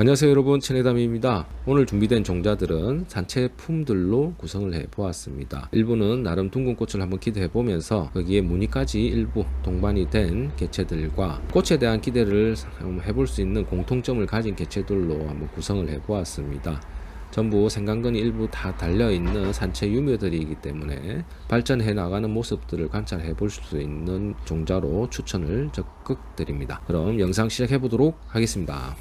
안녕하세요 여러분, 천혜담입니다. 오늘 준비된 종자들은 산채품들로 구성을 해 보았습니다. 일부는 나름 둥근 꽃을 한번 기대해 보면서 거기에 무늬까지 일부 동반이 된 개체들과 꽃에 대한 기대를 해볼 수 있는 공통점을 가진 개체들로 한번 구성을 해 보았습니다. 전부 생강근이 일부 다 달려있는 산채 유묘들이기 때문에 발전해 나가는 모습들을 관찰해 볼 수 있는 종자로 추천을 적극 드립니다. 그럼 영상 시작해 보도록 하겠습니다.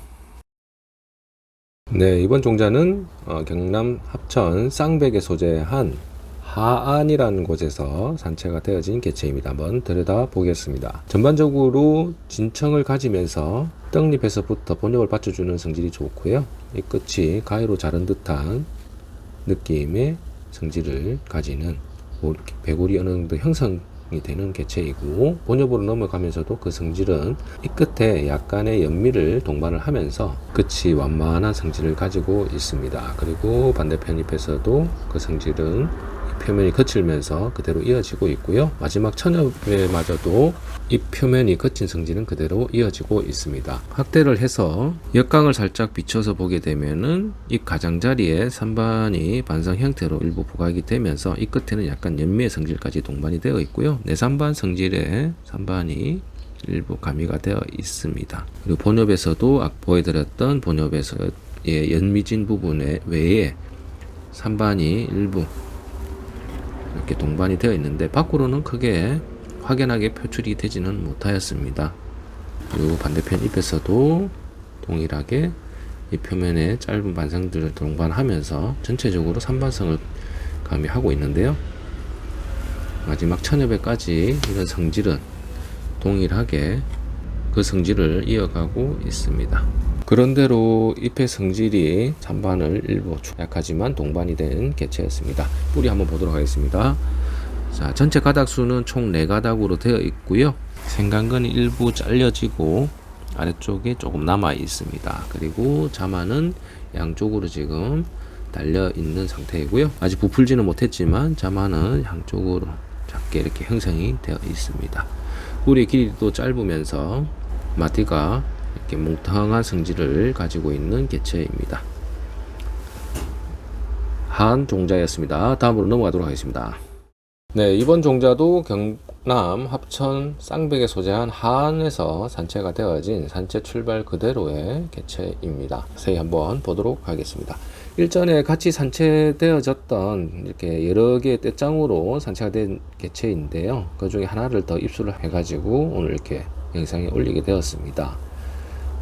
네, 이번 종자는 경남 합천 쌍백에 소재한 하안이라는 곳에서 산채가 되어진 개체입니다. 한번 들여다 보겠습니다. 전반적으로 진청을 가지면서 떡잎에서부터 본엽을 받쳐주는 성질이 좋고요. 이 끝이 가위로 자른 듯한 느낌의 성질을 가지는 배골이 어느 정도 형성이 되는 개체이고, 본엽으로 넘어가면서도 그 성질은 이 끝에 약간의 연미를 동반을 하면서 끝이 완만한 성질을 가지고 있습니다. 그리고 반대편 잎에서도 그 성질은 표면이 거칠면서 그대로 이어지고 있고요. 마지막 천엽에마저도 잎 표면이 거친 성질은 그대로 이어지고 있습니다. 확대를 해서 역광을 살짝 비춰서 보게 되면은 잎 가장자리에 산반이 반성 형태로 일부 부각이 되면서 이 끝에는 약간 연미의 성질까지 동반이 되어 있고요. 내산반 성질에 산반이 일부 가미가 되어 있습니다. 그리고 본엽에서도 보여드렸던 본엽에서의 연미진 부분에 외에 산반이 일부 이렇게 동반이 되어 있는데 밖으로는 크게 확연하게 표출이 되지는 못하였습니다. 그리고 반대편 잎에서도 동일하게 이 표면에 짧은 반성들을 동반하면서 전체적으로 산반성을 가미하고 있는데요. 마지막 천엽에까지 이런 성질은 동일하게 그 성질을 이어가고 있습니다. 그런대로 잎의 성질이 잔반을 일부 약하지만 동반이 된 개체였습니다. 뿌리 한번 보도록 하겠습니다. 자, 전체 가닥수는 총 4가닥으로 되어 있고요. 생강근이 일부 잘려지고 아래쪽에 조금 남아 있습니다. 그리고 자만은 양쪽으로 지금 달려 있는 상태이고요. 아직 부풀지는 못했지만 자만은 양쪽으로 작게 이렇게 형성이 되어 있습니다. 뿌리 길이도 짧으면서 마디가 이렇게 뭉텅한 성질을 가지고 있는 개체입니다. 한 종자였습니다. 다음으로 넘어가도록 하겠습니다. 네, 이번 종자도 경남 합천 쌍백에 소재한 하안에서 산채가 되어진 산채 출발 그대로의 개체입니다. 자세히 한번 보도록 하겠습니다. 일전에 같이 산채되어졌던 이렇게 여러 개의 떼짱으로 산채가 된 개체인데요. 그 중에 하나를 더 입수를 해가지고 오늘 이렇게 영상에 올리게 되었습니다.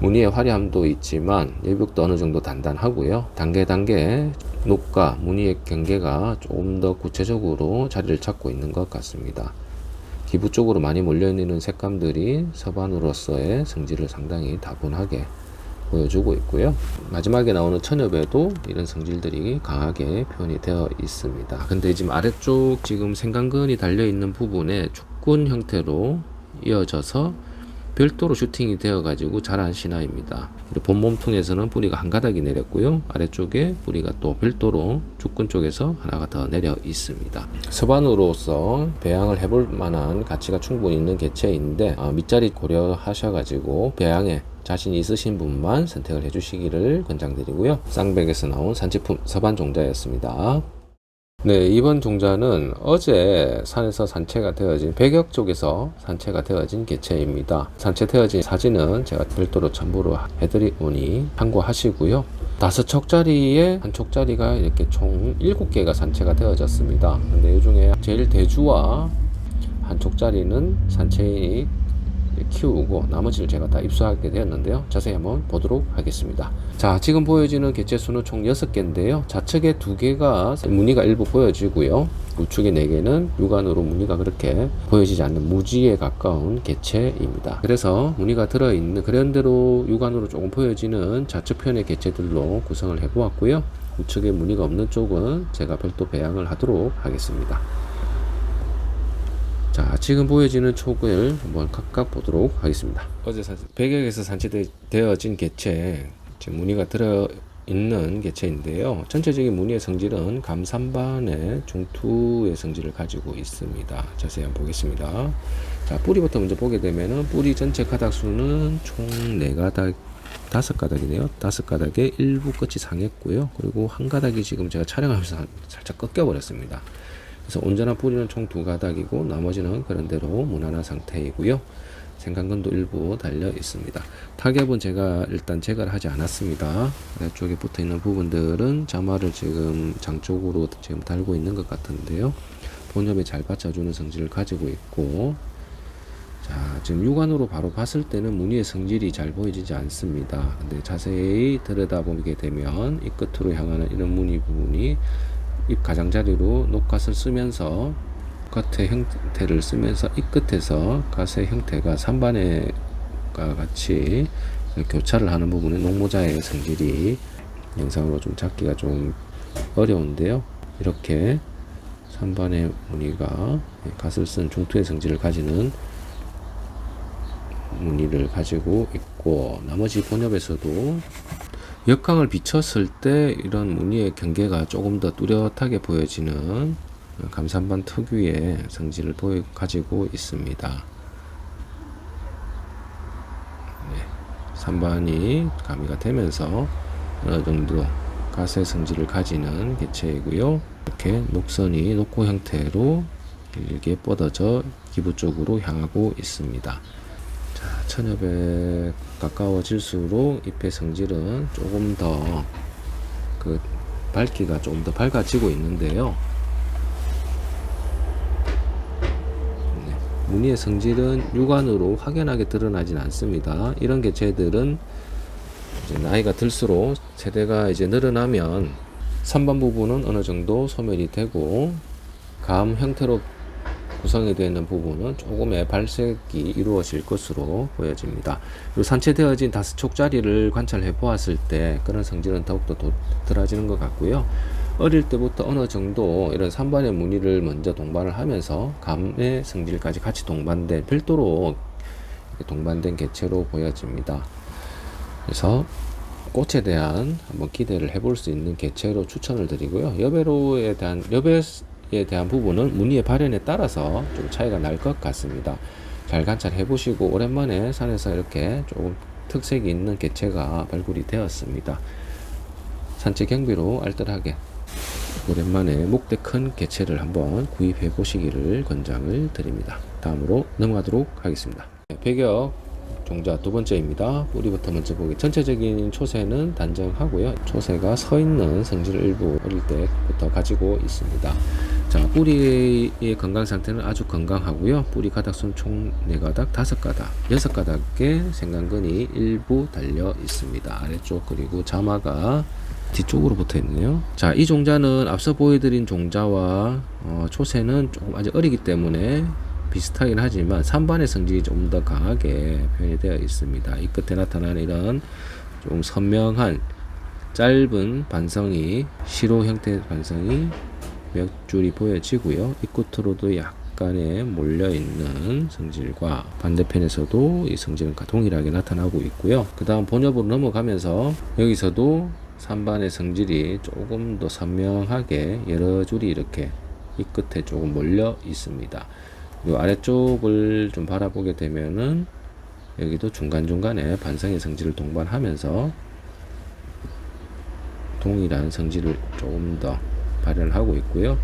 무늬의 화려함도 있지만 열벽도 어느 정도 단단하고요. 단계 녹과 무늬의 경계가 조금 더 구체적으로 자리를 찾고 있는 것 같습니다. 기부 쪽으로 많이 몰려있는 색감들이 서반으로서의 성질을 상당히 다분하게 보여주고 있고요. 마지막에 나오는 천엽에도 이런 성질들이 강하게 표현이 되어 있습니다. 근데 지금 아래쪽 지금 생강근이 달려있는 부분에 축군 형태로 이어져서 별도로 슈팅이 되어 가지고 자란 신화입니다. 본 몸통에서는 뿌리가 한 가닥이 내렸고요. 아래쪽에 뿌리가 또 별도로 축근 쪽에서 하나가 더 내려 있습니다. 서반으로서 배양을 해볼 만한 가치가 충분히 있는 개체인데 밑자리 고려하셔 가지고 배양에 자신이 있으신 분만 선택을 해 주시기를 권장드리고요. 쌍백에서 나온 산채품 서반 종자였습니다. 네, 이번 종자는 어제 산에서 산채가 되어진 백역 쪽에서 산채가 되어진 개체입니다. 산채되어진 사진은 제가 별도로 첨부를 해드리오니 참고하시고요. 5촉짜리에 한 촉짜리가 이렇게 총 7개가 산채가 되어졌습니다. 근데 이 중에 제일 대주와 한 촉짜리는 산채인이 키우고 나머지를 제가 다 입수하게 되었는데요. 자세히 한번 보도록 하겠습니다. 자, 지금 보여지는 개체 수는 총 6개인데요. 좌측에 2개가 무늬가 일부 보여지고요. 우측에 4개는 육안으로 무늬가 그렇게 보여지지 않는 무지에 가까운 개체입니다. 그래서 무늬가 들어있는 그런대로 육안으로 조금 보여지는 좌측편의 개체들로 구성을 해보았고요. 우측에 무늬가 없는 쪽은 제가 별도 배양을 하도록 하겠습니다. 자, 지금 보여지는 촉을 한번 각각 보도록 하겠습니다. 어제 백역에서 산채되어진 개체, 지금 무늬가 들어있는 개체인데요. 전체적인 무늬의 성질은 감산반의 중투의 성질을 가지고 있습니다. 자세히 한번 보겠습니다. 자, 뿌리부터 먼저 보게 되면은 뿌리 전체 가닥수는 총 4가닥 5가닥이네요. 5가닥에 일부 끝이 상했고요. 그리고 한 가닥이 지금 제가 촬영하면서 살짝 꺾여 버렸습니다. 그래서 온전한 뿌리는 총 2가닥이고 나머지는 그런 대로 무난한 상태이고요. 생강근도 일부 달려 있습니다. 타겹은 제가 일단 제거를 하지 않았습니다. 아래쪽에 붙어 있는 부분들은 자마를 지금 장쪽으로 지금 달고 있는 것 같은데요. 본엽에 잘 받쳐주는 성질을 가지고 있고, 자, 지금 육안으로 바로 봤을 때는 무늬의 성질이 잘 보이지 않습니다. 근데 자세히 들여다보게 되면 이 끝으로 향하는 이런 무늬 부분이 잎 가장자리로 녹갓을 쓰면서 갓의 형태를 쓰면서 이 끝에서 갓의 형태가 산반에가 같이 교차를 하는 부분에 녹모자의 성질이 영상으로 좀 잡기가 좀 어려운데요. 이렇게 산반의 무늬가 갓을 쓴 중투의 성질을 가지는 무늬를 가지고 있고, 나머지 본엽에서도 역광을 비쳤을 때 이런 무늬의 경계가 조금 더 뚜렷하게 보여지는 감산반 특유의 성질을 가지고 있습니다. 네, 산반이 가미가 되면서 어느 정도 가세 성질을 가지는 개체이고요. 이렇게 녹선이 녹고 형태로 길게 뻗어져 기부 쪽으로 향하고 있습니다. 자, 천엽에 가까워질수록 잎의 성질은 조금 더 밝기가 조금 더 밝아지고 있는데요. 무늬의 성질은 육안으로 확연하게 드러나진 않습니다. 이런 개체들은 이제 나이가 들수록 세대가 이제 늘어나면 선반 부분은 어느 정도 소멸이 되고 감 형태로 구성이 되어 있는 부분은 조금의 발색이 이루어질 것으로 보여집니다. 그리고 산채되어진 다스촉자리를 관찰해 보았을 때 그런 성질은 더욱더 도드라지는 것 같고요. 어릴 때부터 어느 정도 이런 산반의 무늬를 먼저 동반을 하면서 감의 성질까지 같이 동반된, 별도로 동반된 개체로 보여집니다. 그래서 꽃에 대한 한번 기대를 해볼 수 있는 개체로 추천을 드리고요. 여배에 대한 부분은 무늬의 발현에 따라서 좀 차이가 날 것 같습니다. 잘 관찰해 보시고 오랜만에 산에서 이렇게 조금 특색이 있는 개체가 발굴이 되었습니다. 산책 경비로 알뜰하게 오랜만에 목대 큰 개체를 한번 구입해 보시기를 권장을 드립니다. 다음으로 넘어가도록 하겠습니다. 배격 종자 두 번째입니다. 뿌리부터 먼저 보기. 전체적인 초세는 단정하고요. 초세가 서 있는 성질을 일부 어릴 때부터 가지고 있습니다. 자, 뿌리의 건강 상태는 아주 건강하고요. 뿌리 가닥수는 총 4가닥, 5가닥, 6가닥의 생강근이 일부 달려 있습니다. 아래쪽 그리고 자마가 뒤쪽으로 붙어 있네요. 자, 이 종자는 앞서 보여드린 종자와 초세는 조금 아직 어리기 때문에 비슷하긴 하지만 산반의 성질이 좀 더 강하게 표현이 되어 있습니다. 이 끝에 나타나는 이런 좀 선명한 짧은 반성이, 시로 형태의 반성이 몇 줄이 보여지고요. 이 끝으로도 약간의 몰려있는 성질과 반대편에서도 이 성질은 동일하게 나타나고 있고요. 그 다음 본엽으로 넘어가면서 여기서도 산반의 성질이 조금 더 선명하게 여러 줄이 이렇게 이 끝에 조금 몰려 있습니다. 그리고 아래쪽을 좀 바라보게 되면은 여기도 중간중간에 반성의 성질을 동반하면서 동일한 성질을 조금 더 발현하고 있고요.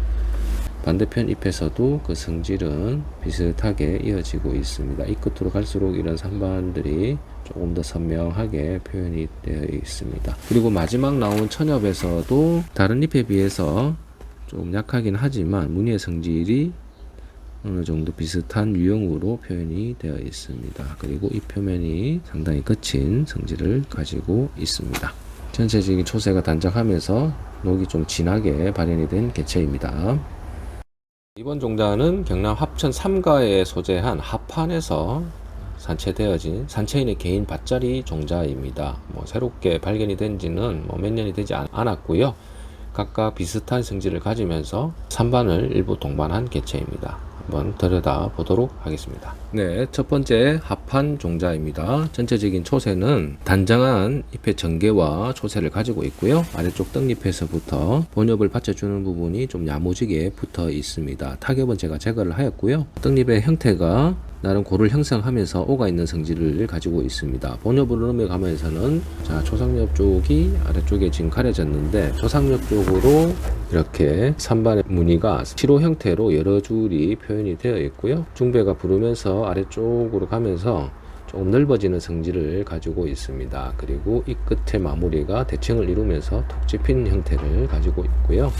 반대편 잎에서도 그 성질은 비슷하게 이어지고 있습니다. 이 끝으로 갈수록 이런 산반들이 조금 더 선명하게 표현이 되어 있습니다. 그리고 마지막 나온 천엽에서도 다른 잎에 비해서 좀 약하긴 하지만 무늬의 성질이 어느 정도 비슷한 유형으로 표현이 되어 있습니다. 그리고 이 표면이 상당히 거친 성질을 가지고 있습니다. 전체적인 초세가 단정하면서 녹이 좀 진하게 발현이 된 개체입니다. 이번 종자는 경남 합천 3가에 소재한 합판에서 산채되어진 산채인의 개인 밭자리 종자입니다. 새롭게 발견이 된 지는 몇 년이 되지 않았고요. 각각 비슷한 성질을 가지면서 산반을 일부 동반한 개체입니다. 한번 들여다 보도록 하겠습니다. 네, 첫 번째 합판 종자입니다. 전체적인 초세는 단정한 잎의 전개와 초세를 가지고 있고요. 아래쪽 떡잎에서부터 본엽을 받쳐주는 부분이 좀 야무지게 붙어 있습니다. 타겹은 제가 제거를 하였고요. 떡잎의 형태가 나름 고를 형성하면서 오가 있는 성질을 가지고 있습니다. 본엽으로 넘어가면서는 자, 초상엽 쪽이 아래쪽에 지금 가려졌는데 초상엽 쪽으로 이렇게 산반의 무늬가 시로 형태로 여러 줄이 표현이 되어 있고요. 중배가 부르면서 아래쪽으로 가면서 조금 넓어지는 성질을 가지고 있습니다. 그리고 이 끝의 마무리가 대칭을 이루면서 톡 집힌 형태를 가지고 있고요.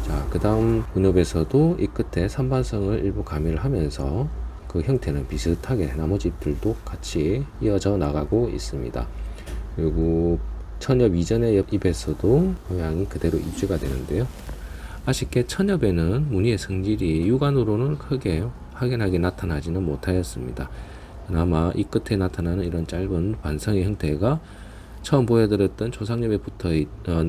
자, 그 다음 분엽에서도 이 끝에 산반성을 일부 가미를 하면서 그 형태는 비슷하게 나머지 잎들도 같이 이어져 나가고 있습니다. 그리고 천엽 이전의 잎에서도 모양이 그대로 유지가 되는데요. 아쉽게 천엽에는 무늬의 성질이 육안으로는 크게 확연하게 나타나지는 못하였습니다. 그나마 이 끝에 나타나는 이런 짧은 반성의 형태가 처음 보여드렸던 초상엽에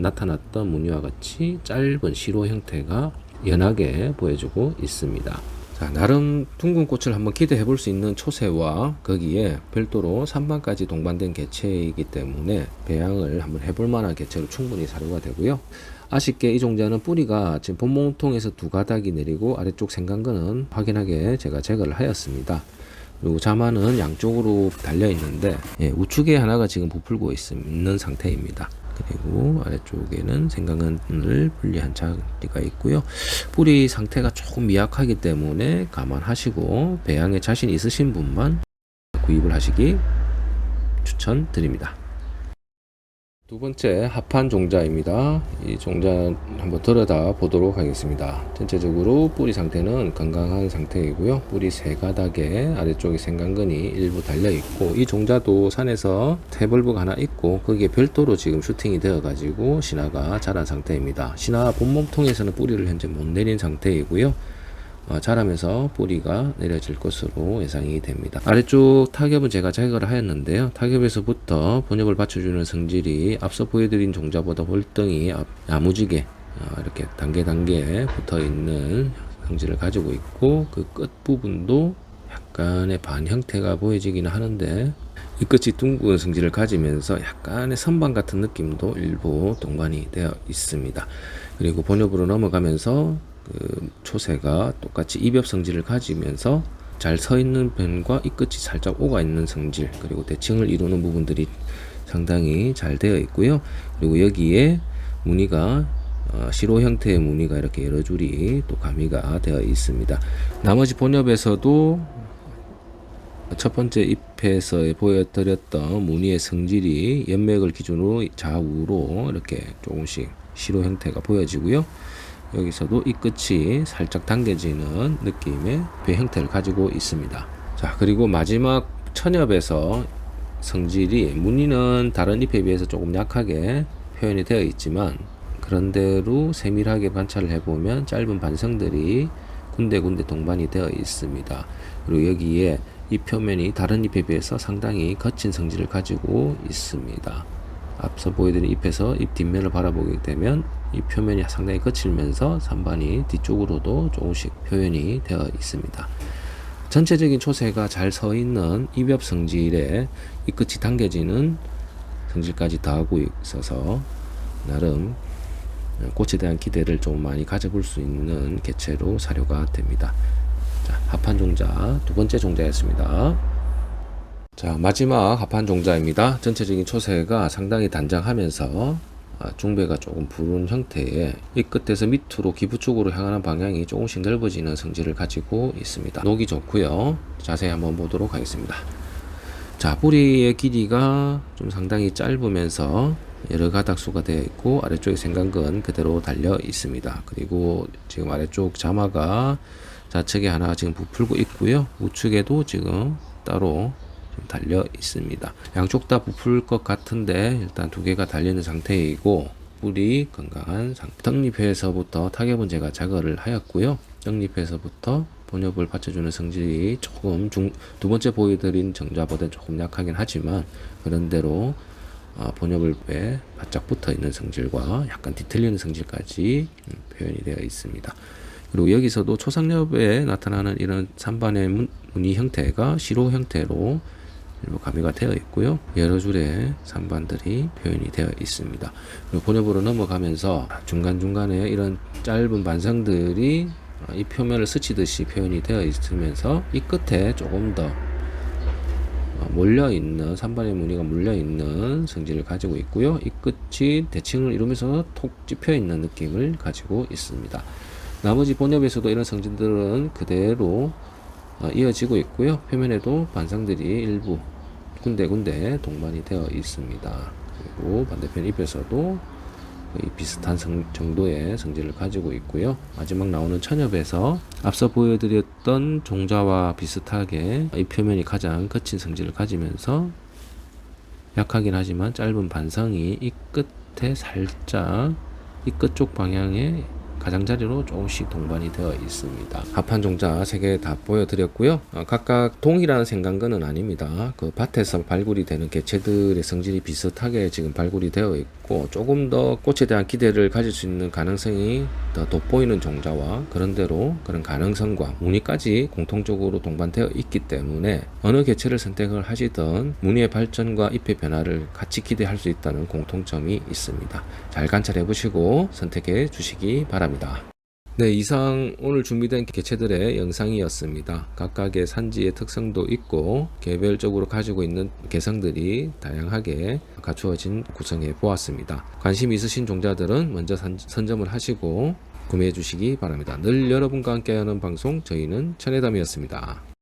나타났던 무늬와 같이 짧은 시로 형태가 연하게 보여주고 있습니다. 자, 나름 둥근 꽃을 한번 기대해 볼 수 있는 초세와 거기에 별도로 산반까지 동반된 개체이기 때문에 배양을 한번 해볼 만한 개체로 충분히 사료가 되고요. 아쉽게 이 종자는 뿌리가 지금 본몽통에서 두 가닥이 내리고 아래쪽 생간근은 확연하게 제가 제거를 하였습니다. 그리고 자마는 양쪽으로 달려 있는데 우측에 하나가 지금 부풀고 있는 상태입니다. 그리고 아래쪽에는 생강근을 분리한 자리가 있고요. 뿌리 상태가 조금 미약하기 때문에 감안하시고 배양에 자신 있으신 분만 구입을 하시기 추천드립니다. 두 번째 합판 종자입니다. 이 종자 한번 들여다 보도록 하겠습니다. 전체적으로 뿌리 상태는 건강한 상태이고요. 뿌리 세 가닥에 아래쪽에 생강근이 일부 달려 있고, 이 종자도 산에서 태벌브가 하나 있고 거기에 별도로 지금 슈팅이 되어 가지고 신화가 자란 상태입니다. 신화 본몸통에서는 뿌리를 현재 못 내린 상태이고요. 자라면서 뿌리가 내려질 것으로 예상이 됩니다. 아래쪽 타겹은 제가 제거를 하였는데요. 타겹에서부터 번엽을 받쳐주는 성질이 앞서 보여드린 종자보다 월등히 야무지게 이렇게 단계 붙어 있는 성질을 가지고 있고, 그 끝부분도 약간의 반 형태가 보여지기는 하는데 이 끝이 둥근 성질을 가지면서 약간의 선반 같은 느낌도 일부 동반이 되어 있습니다. 그리고 번엽으로 넘어가면서 그 초세가 똑같이 입엽 성질을 가지면서 잘 서 있는 편과 이 끝이 살짝 오가 있는 성질, 그리고 대칭을 이루는 부분들이 상당히 잘 되어 있고요. 그리고 여기에 무늬가 시로 형태의 무늬가 이렇게 여러 줄이 또 가미가 되어 있습니다. 나머지 본엽에서도 첫 번째 잎에서 보여드렸던 무늬의 성질이 연맥을 기준으로 좌우로 이렇게 조금씩 시로 형태가 보여지고요. 여기서도 이 끝이 살짝 당겨지는 느낌의 배 형태를 가지고 있습니다. 자, 그리고 마지막 천엽에서 성질이 무늬는 다른 잎에 비해서 조금 약하게 표현이 되어 있지만, 그런대로 세밀하게 관찰을 해보면 짧은 반성들이 군데군데 동반이 되어 있습니다. 그리고 여기에 잎 표면이 다른 잎에 비해서 상당히 거친 성질을 가지고 있습니다. 앞서 보여드린 잎에서 잎 뒷면을 바라보게 되면 이 표면이 상당히 거칠면서 산반이 뒤쪽으로도 조금씩 표현이 되어 있습니다. 전체적인 초세가 잘 서 있는 입엽 성질에 이 끝이 당겨지는 성질까지 더하고 있어서 나름 꽃에 대한 기대를 좀 많이 가져볼 수 있는 개체로 사료가 됩니다. 자, 합판 종자 두 번째 종자였습니다. 자, 마지막 합판 종자입니다. 전체적인 초세가 상당히 단장하면서 중배가 조금 부른 형태의 이 끝에서 밑으로 기부 쪽으로 향하는 방향이 조금씩 넓어지는 성질을 가지고 있습니다. 녹이 좋고요. 자세히 한번 보도록 하겠습니다. 자, 뿌리의 길이가 좀 상당히 짧으면서 여러 가닥수가 되어 있고 아래쪽에 생강근 그대로 달려 있습니다. 그리고 지금 아래쪽 자마가 좌측에 하나 지금 부풀고 있고요. 우측에도 지금 따로 달려 있습니다. 양쪽 다 부풀 것 같은데 일단 두 개가 달리는 상태이고, 뿌리 건강한 상태. 떡잎에서부터 타겹은 제가 제거를 하였고요. 떡잎에서부터 본엽을 받쳐주는 성질이 조금 두 번째 보여드린 정자보다 조금 약하긴 하지만, 그런대로 본엽에 바짝 붙어 있는 성질과 약간 뒤틀리는 성질까지 표현이 되어 있습니다. 그리고 여기서도 초상엽에 나타나는 이런 산반의 무늬 형태가 시로 형태로 일부 가미가 되어 있고요. 여러 줄의 산반들이 표현이 되어 있습니다. 그리고 본엽으로 넘어가면서 중간중간에 이런 짧은 반성들이 이 표면을 스치듯이 표현이 되어 있으면서 이 끝에 조금 더 몰려있는 산발의 무늬가 몰려있는 성질을 가지고 있고요. 이 끝이 대칭을 이루면서 톡 찝혀있는 느낌을 가지고 있습니다. 나머지 본엽에서도 이런 성질들은 그대로 이어지고 있고요. 표면에도 반상들이 일부 군데군데 동반이 되어 있습니다. 그리고 반대편 잎에서도 거의 비슷한 정도의 성질을 가지고 있고요. 마지막 나오는 천엽에서 앞서 보여드렸던 종자와 비슷하게 이 표면이 가장 거친 성질을 가지면서 약하긴 하지만 짧은 반상이 이 끝에 살짝 이 끝쪽 방향에 가장자리로 조금씩 동반이 되어 있습니다. 합판 종자 3개 다 보여드렸고요. 각각 동일한 생강근은 아닙니다. 그 밭에서 발굴이 되는 개체들의 성질이 비슷하게 지금 발굴이 되어 있고 조금 더 꽃에 대한 기대를 가질 수 있는 가능성이 더 돋보이는 종자와 그런대로 그런 가능성과 무늬까지 공통적으로 동반되어 있기 때문에 어느 개체를 선택을 하시든 무늬의 발전과 잎의 변화를 같이 기대할 수 있다는 공통점이 있습니다. 잘 관찰해 보시고 선택해 주시기 바랍니다. 네, 이상 오늘 준비된 개체들의 영상이었습니다. 각각의 산지의 특성도 있고 개별적으로 가지고 있는 개성들이 다양하게 갖추어진 구성해 보았습니다. 관심 있으신 종자들은 먼저 선점을 하시고 구매해 주시기 바랍니다. 늘 여러분과 함께하는 방송 저희는 천혜담이었습니다.